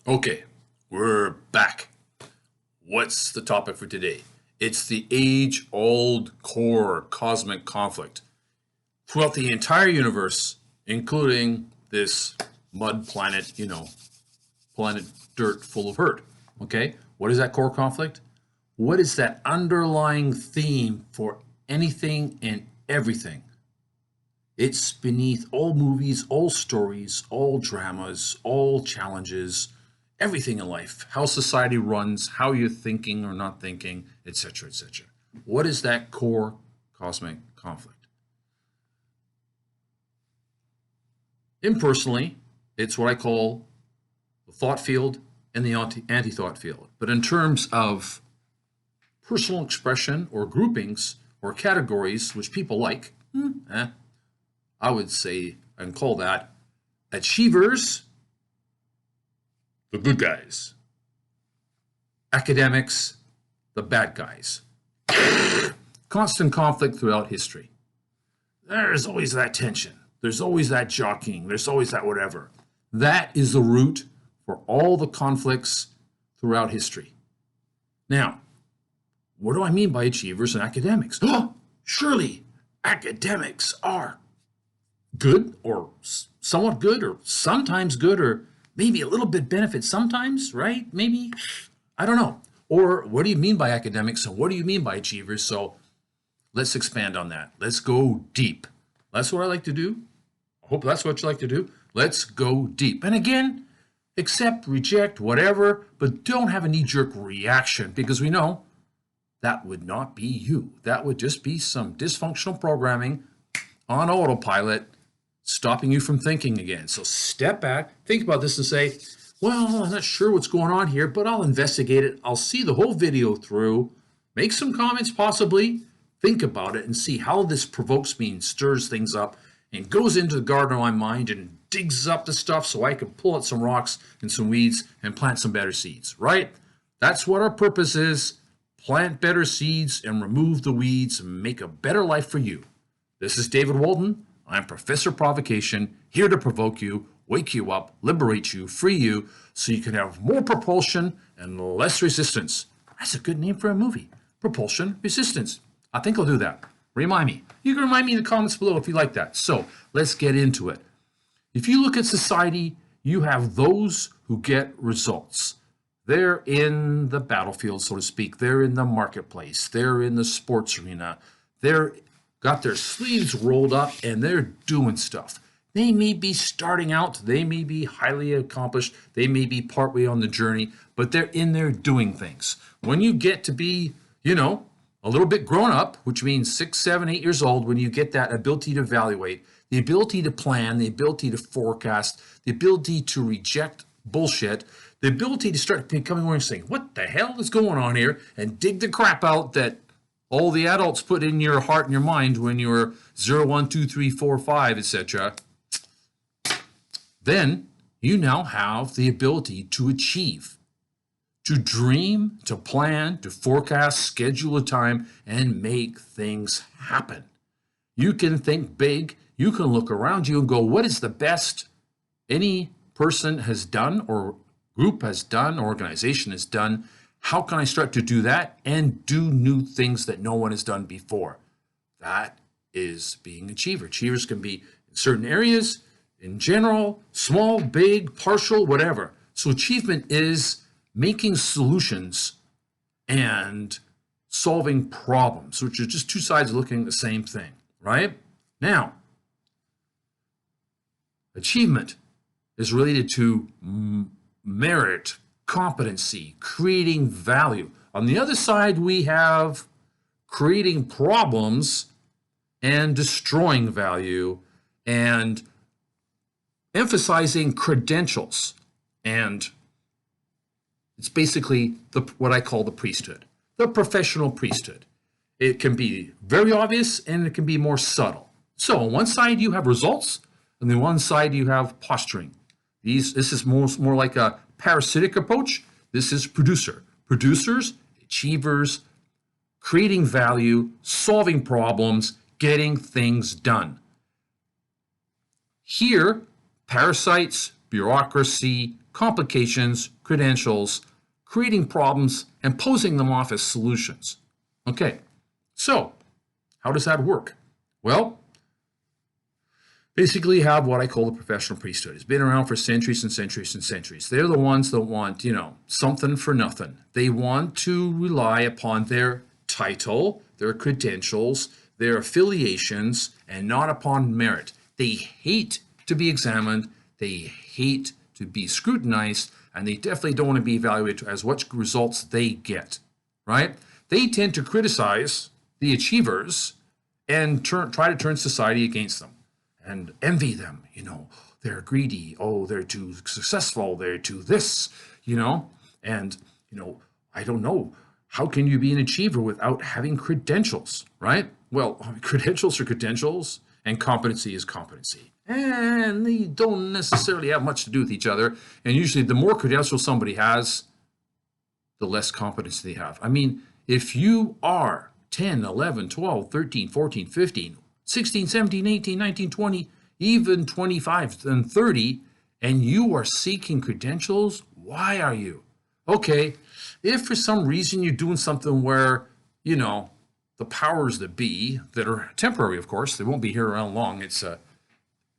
Okay, we're back. What's the topic for today? It's the age-old core cosmic conflict throughout the entire universe, including this mud planet, planet dirt full of hurt. Okay, what is that core conflict? What is that underlying theme for anything and everything? It's beneath all movies, all stories, all dramas, all challenges, everything in life, how society runs, how you're thinking or not thinking, etc., etc. What is that core cosmic conflict? Impersonally, it's what I call the thought field and the anti-thought field. But in terms of personal expression or groupings or categories which people like, I would say and call that achievers, the good guys, academics, the bad guys. Constant conflict throughout history. There's always that tension. There's always that jockeying. There's always that whatever. That is the root for all the conflicts throughout history. Now, what do I mean by achievers and academics? Oh, surely academics are good or somewhat good or sometimes good or maybe a little bit benefit sometimes, right? Maybe, I don't know. Or what do you mean by academics and what do you mean by achievers? So let's expand on that. Let's go deep. That's what I like to do. I hope that's what you like to do. Let's go deep. And again, accept, reject, whatever, but don't have a knee-jerk reaction because we know that would not be you. That would just be some dysfunctional programming on autopilot stopping you from thinking again. So step back, think about this and say, well, I'm not sure what's going on here, but I'll investigate it. I'll see the whole video through, make some comments possibly, think about it and see how this provokes me and stirs things up and goes into the garden of my mind and digs up the stuff so I can pull out some rocks and some weeds and plant some better seeds, right? That's what our purpose is. Plant better seeds and remove the weeds and make a better life for you. This is David Walden. I'm Professor Provocation, here to provoke you, wake you up, liberate you, free you, so you can have more propulsion and less resistance. That's a good name for a movie. Propulsion Resistance. I think I'll do that. Remind me. You can remind me in the comments below if you like that. So let's get into it. If you look at society, you have those who get results. They're in the battlefield, so to speak. They're in the marketplace. They're in the sports arena. They're got their sleeves rolled up and they're doing stuff. They may be starting out, they may be highly accomplished, they may be partway on the journey, but they're in there doing things. When you get to be, a little bit grown up, which means 6, 7, 8 years old, when you get that ability to evaluate, the ability to plan, the ability to forecast, the ability to reject bullshit, the ability to start becoming more interesting. What the hell is going on here? And dig the crap out that all the adults put in your heart and your mind when you were 0, 1, 2, 3, 4, 5, etc. Then you now have the ability to achieve, to dream, to plan, to forecast, schedule a time, and make things happen. You can think big. You can look around you and go, what is the best any person has done or group has done, organization has done? How can I start to do that and do new things that no one has done before? That is being an achiever. Achievers can be in certain areas, in general, small, big, partial, whatever. So achievement is making solutions and solving problems, which are just two sides looking at the same thing, right? Now, achievement is related to merit, competency, creating value. On the other side, we have creating problems and destroying value and emphasizing credentials. And it's basically what I call the priesthood, the professional priesthood. It can be very obvious and it can be more subtle. So on one side, you have results, and on one side, you have posturing. This is more like a parasitic approach. This is producer. Producers, achievers, creating value, solving problems, getting things done. Here, parasites, bureaucracy, complications, credentials, creating problems, and posing them off as solutions. Okay, so how does that work? Well, basically you have what I call the professional priesthood. It's been around for centuries and centuries and centuries. They're the ones that want, something for nothing. They want to rely upon their title, their credentials, their affiliations, and not upon merit. They hate to be examined. They hate to be scrutinized, and they definitely don't want to be evaluated as what results they get, right? They tend to criticize the achievers and try to turn society against them and envy them. They're greedy. Oh, they're too successful. They're too this, and, I don't know. How can you be an achiever without having credentials, right? Well, credentials are credentials and competency is competency. And they don't necessarily have much to do with each other. And usually the more credentials somebody has, the less competence they have. I mean, if you are 10, 11, 12, 13, 14, 15, 16, 17, 18, 19, 20, even 25 and 30, and you are seeking credentials, why are you? Okay, if for some reason you're doing something where, the powers that be, that are temporary, of course, they won't be here around long, they're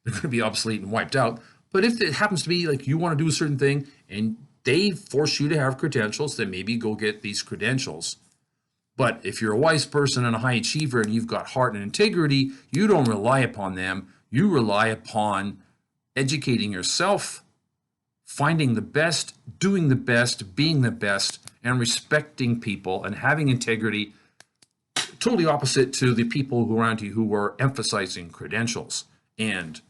going to be obsolete and wiped out. But if it happens to be like you want to do a certain thing and they force you to have credentials, then maybe go get these credentials. But if you're a wise person and a high achiever and you've got heart and integrity, you don't rely upon them. You rely upon educating yourself, finding the best, doing the best, being the best, and respecting people and having integrity. Totally opposite to the people who are around you who are emphasizing credentials and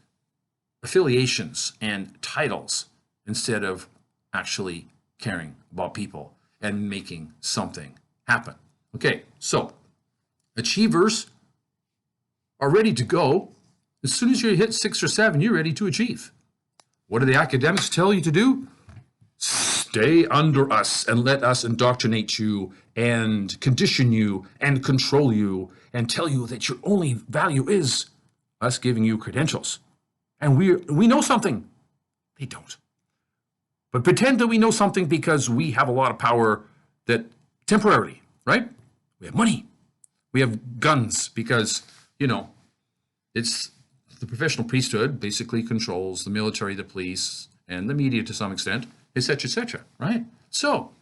affiliations and titles instead of actually caring about people and making something happen. Okay, so achievers are ready to go. As soon as you hit 6 or 7, you're ready to achieve. What do the academics tell you to do? Stay under us and let us indoctrinate you and condition you and control you and tell you that your only value is us giving you credentials. And we know something. They don't. But pretend that we know something because we have a lot of power that temporarily, right? We have money. We have guns because, it's the professional priesthood basically controls the military, the police, and the media to some extent, etc., right? So,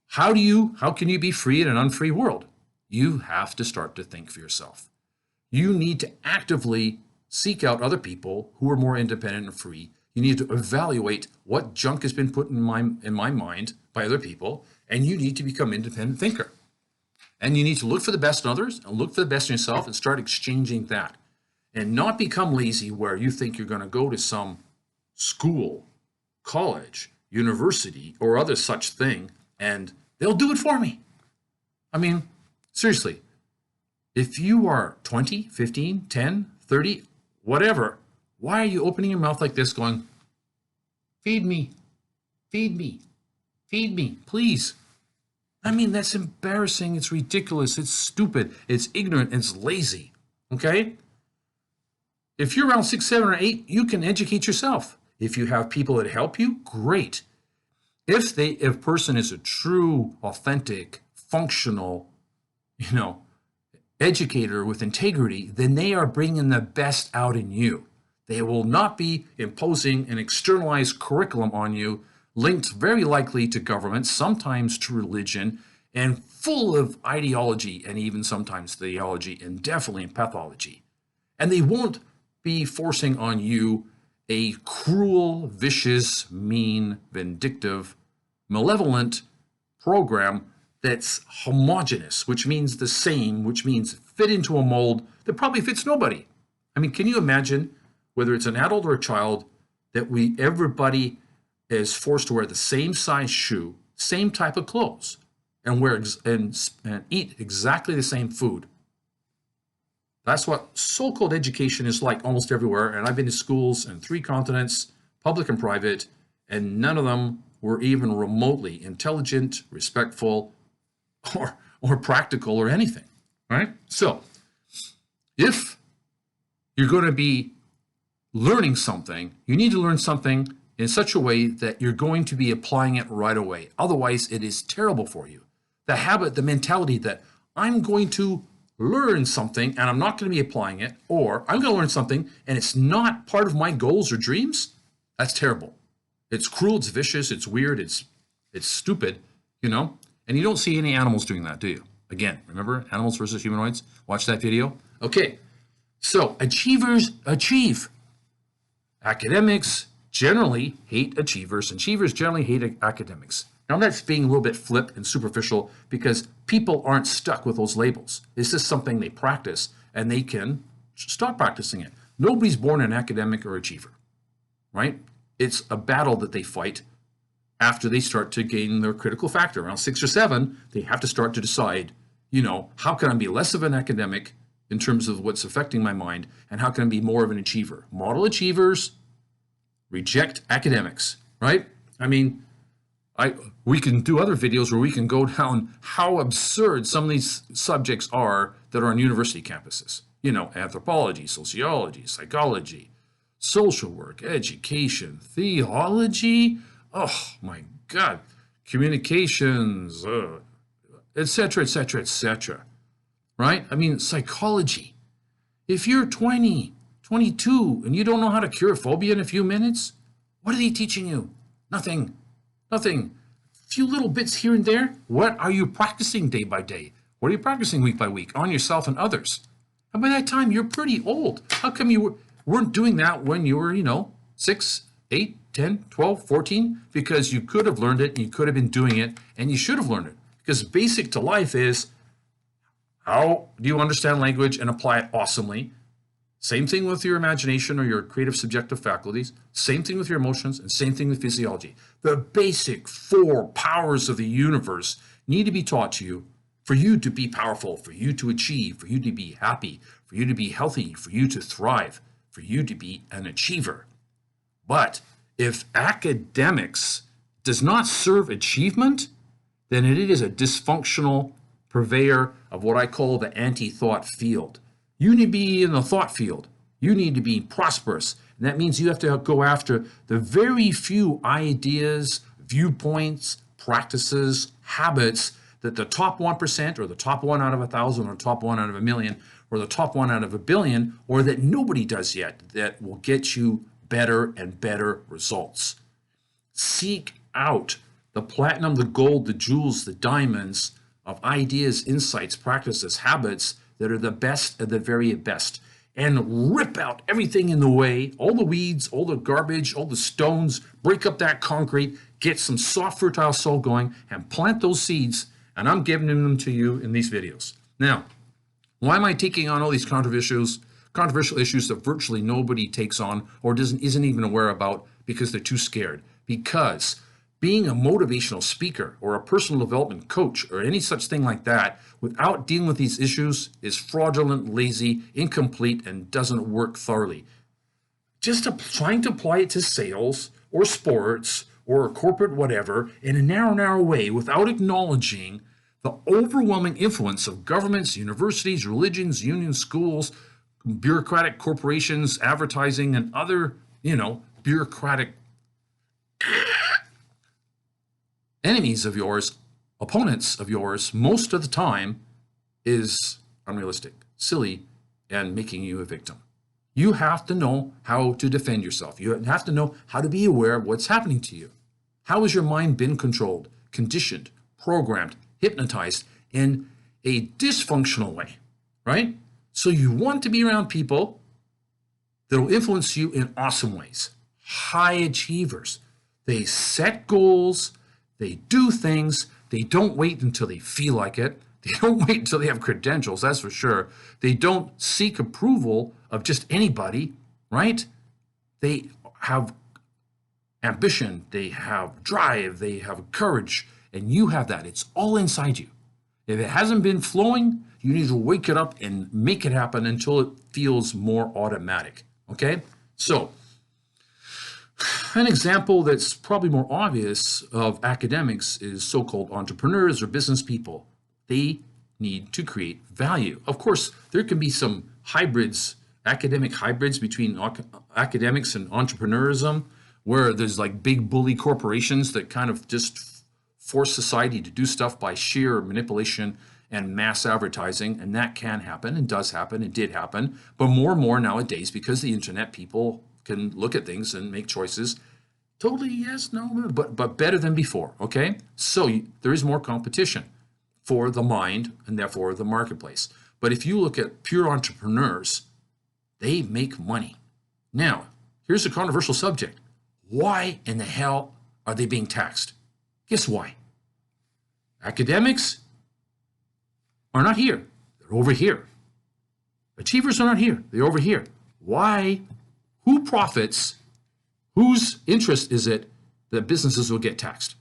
how can you be free in an unfree world? You have to start to think for yourself. You need to actively seek out other people who are more independent and free. You need to evaluate what junk has been put in my mind by other people, and you need to become an independent thinker. And you need to look for the best in others and look for the best in yourself and start exchanging that. And not become lazy where you think you're going to go to some school, college, university, or other such thing, and they'll do it for me. I mean, seriously, if you are 20, 15, 10, 30, whatever, why are you opening your mouth like this going, feed me, feed me, feed me, please? I mean, that's embarrassing. It's ridiculous. It's stupid. It's ignorant. It's lazy. Okay? If you're around 6, 7, or 8, you can educate yourself. If you have people that help you, great. If a person is a true, authentic, functional, educator with integrity, then they are bringing the best out in you. They will not be imposing an externalized curriculum on you, linked very likely to government, sometimes to religion, and full of ideology and even sometimes theology and definitely in pathology. And they won't be forcing on you a cruel, vicious, mean, vindictive, malevolent program that's homogenous, which means the same, which means fit into a mold that probably fits nobody. I mean, can you imagine whether it's an adult or a child that everybody is forced to wear the same size shoe, same type of clothes, and eat exactly the same food? That's what so-called education is like almost everywhere. And I've been to schools in 3 continents, public and private, and none of them were even remotely intelligent, respectful, or practical or anything, right? So if you're going to be learning something, you need to learn something in such a way that you're going to be applying it right away. Otherwise, it is terrible for you. The habit, the mentality that I'm going to learn something and I'm not going to be applying it, or I'm going to learn something and it's not part of my goals or dreams, that's terrible. It's cruel, it's vicious, it's weird, it's stupid, you know? And you don't see any animals doing that, do you? Again, remember animals versus humanoids? Watch that video. Okay, so achievers achieve. Academics generally hate achievers, and achievers generally hate academics. Now that's being a little bit flip and superficial because people aren't stuck with those labels. It's just something they practice and they can stop practicing it. Nobody's born an academic or achiever, right? It's a battle that they fight after they start to gain their critical factor. Around 6 or 7, they have to start to decide, you know, how can I be less of an academic in terms of what's affecting my mind, and how can I be more of an achiever? Model achievers reject academics, right? I mean, we can do other videos where we can go down how absurd some of these subjects are that are on university campuses. You know, anthropology, sociology, psychology, social work, education, theology, oh my God, communications, etc., etc., etc. Right? I mean, psychology. If you're 20, 22, and you don't know how to cure phobia in a few minutes, what are they teaching you? Nothing. Nothing. A few little bits here and there. What are you practicing day by day? What are you practicing week by week on yourself and others? And by that time, you're pretty old. How come you weren't doing that when you were, you know, 6, 8, 10, 12, 14? Because you could have learned it, and you could have been doing it, and you should have learned it. Because basic to life is, how do you understand language and apply it awesomely? Same thing with your imagination or your creative subjective faculties. Same thing with your emotions, and same thing with physiology. The basic 4 powers of the universe need to be taught to you for you to be powerful, for you to achieve, for you to be happy, for you to be healthy, for you to thrive, for you to be an achiever. But if academics does not serve achievement, then it is a dysfunctional purveyor of what I call the anti-thought field. You need to be in the thought field. You need to be prosperous. And that means you have to go after the very few ideas, viewpoints, practices, habits that the top 1% or the top 1 out of 1,000 or top 1 out of 1,000,000 or the top 1 out of 1,000,000,000 or that nobody does yet that will get you better and better results. Seek out the platinum, the gold, the jewels, the diamonds of ideas, insights, practices, habits that are the best of the very best, and rip out everything in the way, all the weeds, all the garbage, all the stones, break up that concrete, get some soft, fertile soil going, and plant those seeds, and I'm giving them to you in these videos. Now, why am I taking on all these controversial issues that virtually nobody takes on or isn't even aware about because they're too scared? Because being a motivational speaker or a personal development coach or any such thing like that without dealing with these issues is fraudulent, lazy, incomplete, and doesn't work thoroughly. Just trying to apply it to sales or sports or corporate whatever in a narrow way without acknowledging the overwhelming influence of governments, universities, religions, unions, schools, bureaucratic corporations, advertising, and other, bureaucratic enemies of yours, opponents of yours, most of the time is unrealistic, silly, and making you a victim. You have to know how to defend yourself. You have to know how to be aware of what's happening to you. How has your mind been controlled, conditioned, programmed, hypnotized in a dysfunctional way, right? So you want to be around people that will influence you in awesome ways. High achievers. They set goals. They do things. They don't wait until they feel like it. They don't wait until they have credentials, that's for sure. They don't seek approval of just anybody, right? They have ambition. They have drive. They have courage. And you have that. It's all inside you. If it hasn't been flowing, you need to wake it up and make it happen until it feels more automatic, okay? So, an example that's probably more obvious of academics is so-called entrepreneurs or business people. They need to create value. Of course, there can be some hybrids academic hybrids between academics and entrepreneurism, where there's like big bully corporations that kind of just force society to do stuff by sheer manipulation and mass advertising. And that can happen and does happen and did happen. But more and more nowadays, because of the internet, people can look at things and make choices. Totally yes, no, but better than before, okay? So there is more competition for the mind and therefore the marketplace. But if you look at pure entrepreneurs, they make money. Now, here's a controversial subject. Why in the hell are they being taxed? Guess why? Academics are not here. They're over here. Achievers are not here. They're over here. Why? Who profits? Whose interest is it that businesses will get taxed?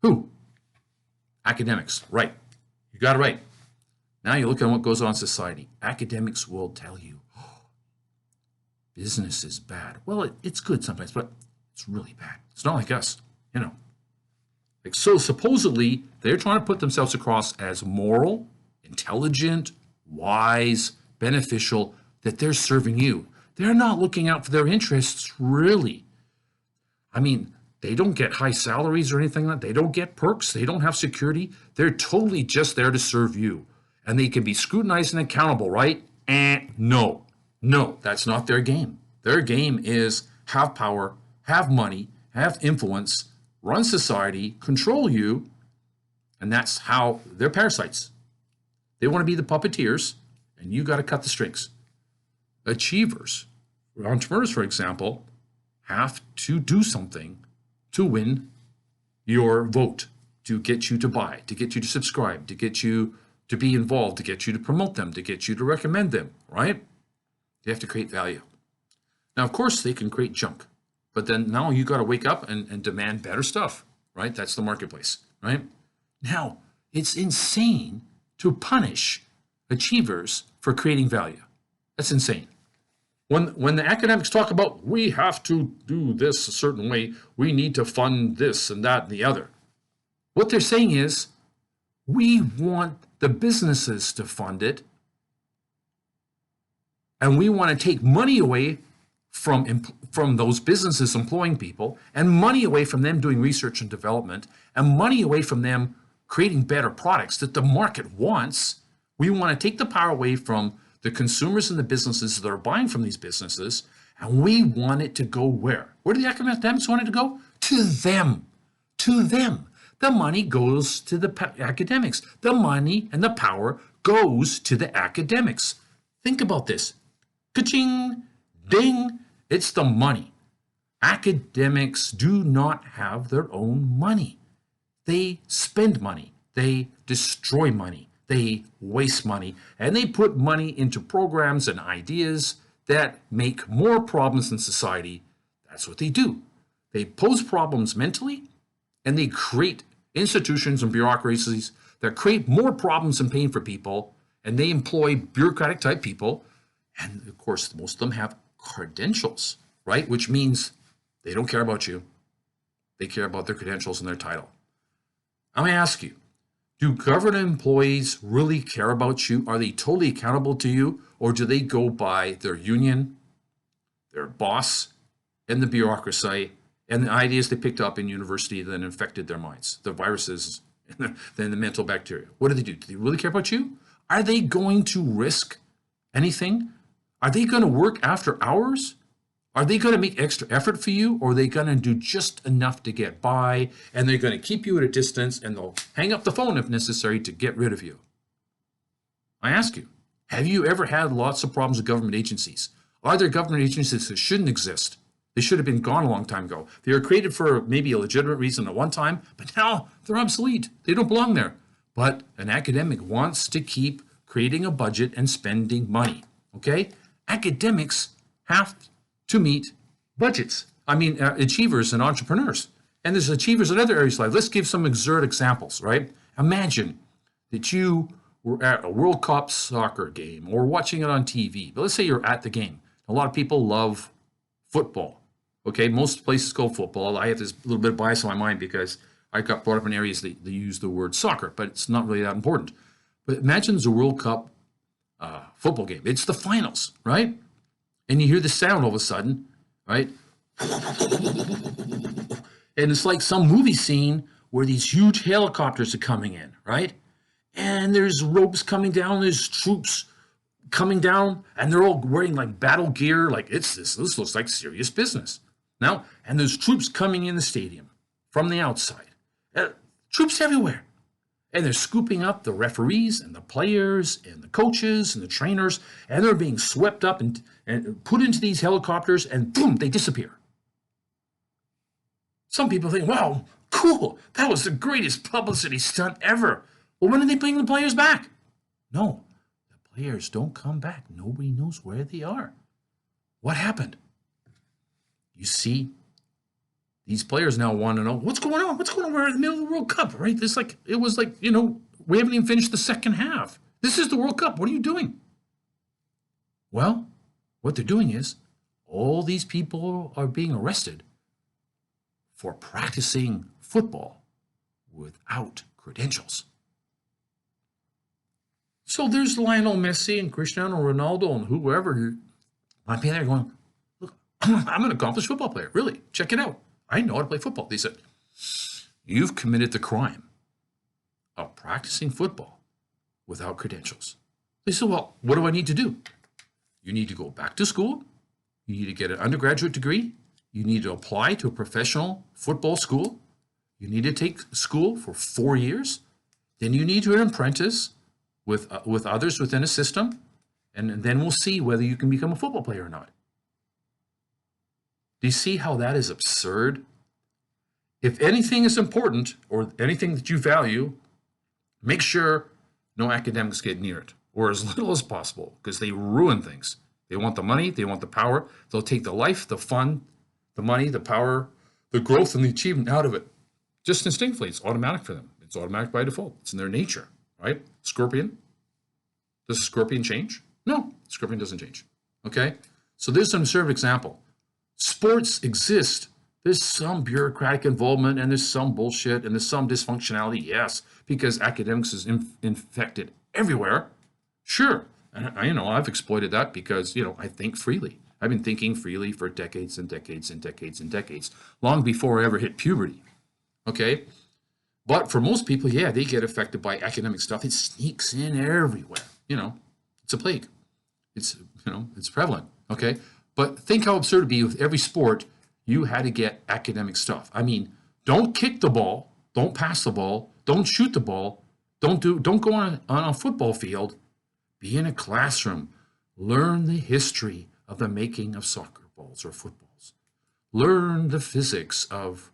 Who? Academics. Right. You got it right. Now you look at what goes on in society. Academics will tell you, oh, business is bad. Well, it's good sometimes, but it's really bad. It's not like us, you know. Like, so supposedly they're trying to put themselves across as moral, intelligent, wise, beneficial, that they're serving you. They're not looking out for their interests, really. I mean, they don't get high salaries or anything like that. They don't get perks. They don't have security. They're totally just there to serve you. And they can be scrutinized and accountable, right? No, that's not their game. Their game is have power, have money, have influence, run society, control you, and that's how they're parasites. They want to be the puppeteers, and you got to cut the strings. Achievers, entrepreneurs, for example, have to do something to win your vote, to get you to buy, to get you to subscribe, to get you to be involved, to get you to promote them, to get you to recommend them, right? They have to create value. Now, of course, they can create junk, but then now you got to wake up and demand better stuff, right? That's the marketplace, right? Now, it's insane to punish achievers for creating value. That's insane. When the academics talk about we have to do this a certain way, we need to fund this and that and the other, what they're saying is we want the businesses to fund it, and we want to take money away from those businesses employing people, and money away from them doing research and development, and money away from them creating better products that the market wants. We want to take the power away from the consumers and the businesses that are buying from these businesses, and we want it to go where? Where do the academics want it to go? To them. To them. The money goes to the academics. The money and the power goes to the academics. Think about this. Ka-ching, ding, it's the money. Academics do not have their own money. They spend money. They destroy money. They waste money, and they put money into programs and ideas that make more problems in society. That's what they do. They pose problems mentally, and they create institutions and bureaucracies that create more problems and pain for people, and they employ bureaucratic type people. And of course, most of them have credentials, right? Which means they don't care about you. They care about their credentials and their title. I'm going to ask you, do government employees really care about you? Are they totally accountable to you? Or do they go by their union, their boss, and the bureaucracy, and the ideas they picked up in university that infected their minds, the viruses, and then the mental bacteria? What do? Do they really care about you? Are they going to risk anything? Are they going to work after hours? Are they going to make extra effort for you, or are they going to do just enough to get by, and they're going to keep you at a distance, and they'll hang up the phone if necessary to get rid of you? I ask you, have you ever had lots of problems with government agencies? Are there government agencies that shouldn't exist? They should have been gone a long time ago. They were created for maybe a legitimate reason at one time, but now they're obsolete. They don't belong there. But an academic wants to keep creating a budget and spending money, okay? Academics have to meet budgets. Achievers and entrepreneurs. And there's achievers in other areas of life. Let's give some absurd examples, right? Imagine that you were at a World Cup soccer game or watching it on TV. But let's say you're at the game. A lot of people love football. Okay, most places call football. I have this little bit of bias in my mind because I got brought up in areas that they use the word soccer, but it's not really that important. But imagine there's a World Cup football game. It's the finals, right? And you hear the sound all of a sudden, right? And it's like some movie scene where these huge helicopters are coming in, right? And there's ropes coming down, there's troops coming down, and they're all wearing like battle gear. Like this looks like serious business. Now, and there's troops coming in the stadium from the outside. Troops everywhere. And they're scooping up the referees and the players and the coaches and the trainers, and they're being swept up and put into these helicopters, and boom, they disappear. Some people think, wow, cool, that was the greatest publicity stunt ever. Well, when are they bring the players back? No, the players don't come back. Nobody knows where they are. What happened? You see, these players now want to know what's going on. What's going on? We're in the middle of the World Cup, right? It was like, we haven't even finished the second half. This is the World Cup. What are you doing? Well, what they're doing is all these people are being arrested for practicing football without credentials. So there's Lionel Messi and Cristiano Ronaldo and whoever might be there going, look, I'm an accomplished football player. Really, check it out. I know how to play football. They said, you've committed the crime of practicing football without credentials. They said, well, what do I need to do? You need to go back to school. You need to get an undergraduate degree. You need to apply to a professional football school. You need to take school for 4 years. Then you need to apprentice with others within a system. And then we'll see whether you can become a football player or not. Do you see how that is absurd? If anything is important or anything that you value, make sure no academics get near it, or as little as possible, because they ruin things. They want the money, they want the power. They'll take the life, the fun, the money, the power, the growth, and the achievement out of it. Just instinctively, it's automatic for them. It's automatic by default. It's in their nature, right? Scorpion. Does a scorpion change? No, scorpion doesn't change. Okay? So there's an absurd example. Sports exist. There's some bureaucratic involvement, and there's some bullshit, and there's some dysfunctionality, yes, because academics is infected everywhere. Sure, and I've exploited that because, I think freely. I've been thinking freely for decades and decades and decades and decades, long before I ever hit puberty, okay? But for most people, yeah, they get affected by academic stuff. It sneaks in everywhere, it's a plague. It's prevalent, okay? But think how absurd it'd be with every sport you had to get academic stuff. I mean, don't kick the ball, don't pass the ball, don't shoot the ball, don't go on a football field. Be in a classroom. Learn the history of the making of soccer balls or footballs. Learn the physics of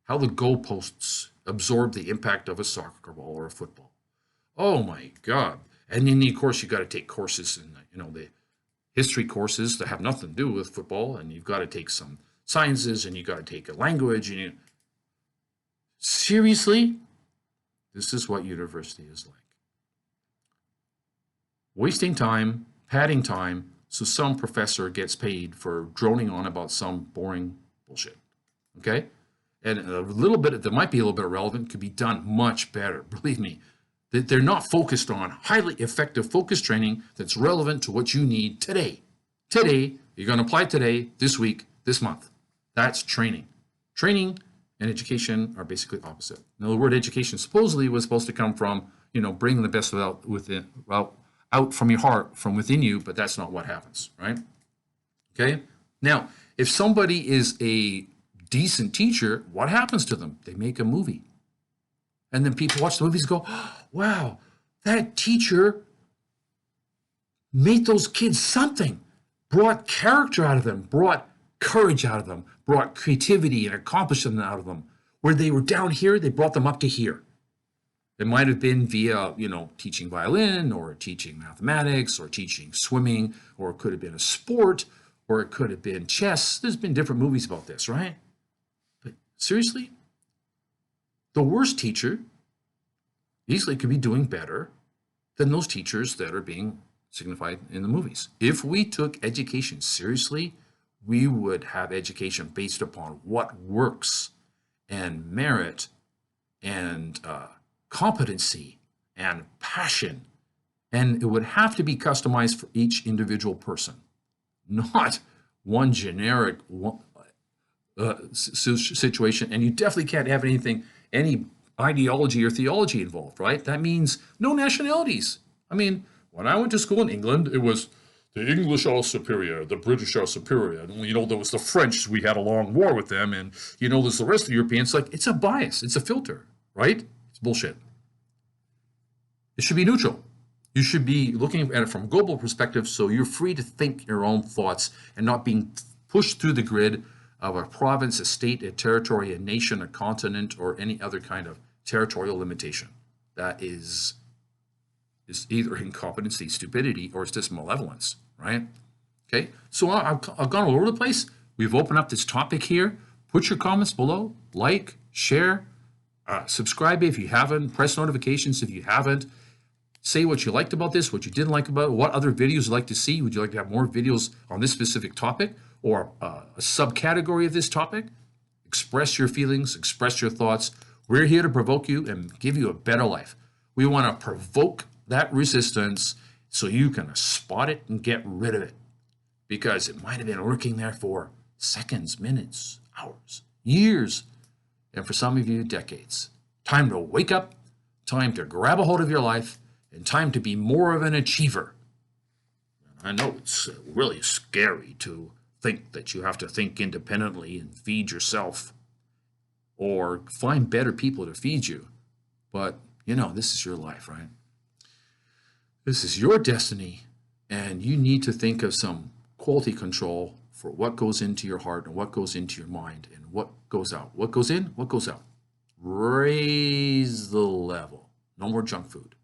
how the goalposts absorb the impact of a soccer ball or a football. Oh my God. And then, of course, you got to take courses in, the history courses that have nothing to do with football, and you've got to take some sciences, and you got to take a language. Seriously, this is what university is like. Wasting time, padding time, so some professor gets paid for droning on about some boring bullshit. Okay? And a little bit that might be a little bit irrelevant could be done much better. Believe me, that they're not focused on highly effective focus training that's relevant to what you need today. Today, you're going to apply today, this week, this month. That's training. Training and education are basically opposite. Now, the word education supposedly was supposed to come from, bringing the best out from your heart, from within you, but that's not what happens, right? Okay? Now, if somebody is a decent teacher, what happens to them? They make a movie. And then people watch the movies and go, oh, wow, that teacher made those kids something, brought character out of them, brought courage out of them, brought creativity and accomplishment out of them. Where they were down here, they brought them up to here. It might have been via, teaching violin or teaching mathematics or teaching swimming, or it could have been a sport, or it could have been chess. There's been different movies about this, right? But seriously, the worst teacher easily could be doing better than those teachers that are being signified in the movies. If we took education seriously, we would have education based upon what works and merit and competency and passion And it would have to be customized for each individual person, not one generic situation. And you definitely can't have any ideology or theology involved, right? That means no nationalities. I mean, when I went to school in England, it was the English are superior, the British are superior. And, there was the French, we had a long war with them. And, there's the rest of the Europeans. Like, it's a bias, it's a filter, right? It's bullshit. It should be neutral. You should be looking at it from a global perspective, so you're free to think your own thoughts and not being pushed through the grid of a province, a state, a territory, a nation, a continent, or any other kind of territorial limitation. That is either incompetency, stupidity, or it's just malevolence, right? Okay, so I've gone all over the place. We've opened up this topic here. Put your comments below, like, share, subscribe if you haven't, press notifications if you haven't. Say what you liked about this, what you didn't like about it, what other videos you'd like to see. Would you like to have more videos on this specific topic or a subcategory of this topic? Express your feelings, express your thoughts. We're here to provoke you and give you a better life. We want to provoke that resistance so you can spot it and get rid of it, because it might have been lurking there for seconds, minutes, hours, years, and for some of you, decades. Time to wake up, time to grab a hold of your life, and time to be more of an achiever. I know it's really scary to think that you have to think independently and feed yourself or find better people to feed you. But, this is your life, right? This is your destiny, and you need to think of some quality control for what goes into your heart and what goes into your mind and what goes out. What goes in, what goes out. Raise the level. No more junk food.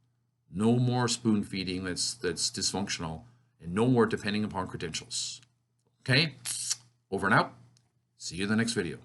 No more spoon feeding that's dysfunctional, and no more depending upon credentials. Okay? Over and out. See you in the next video.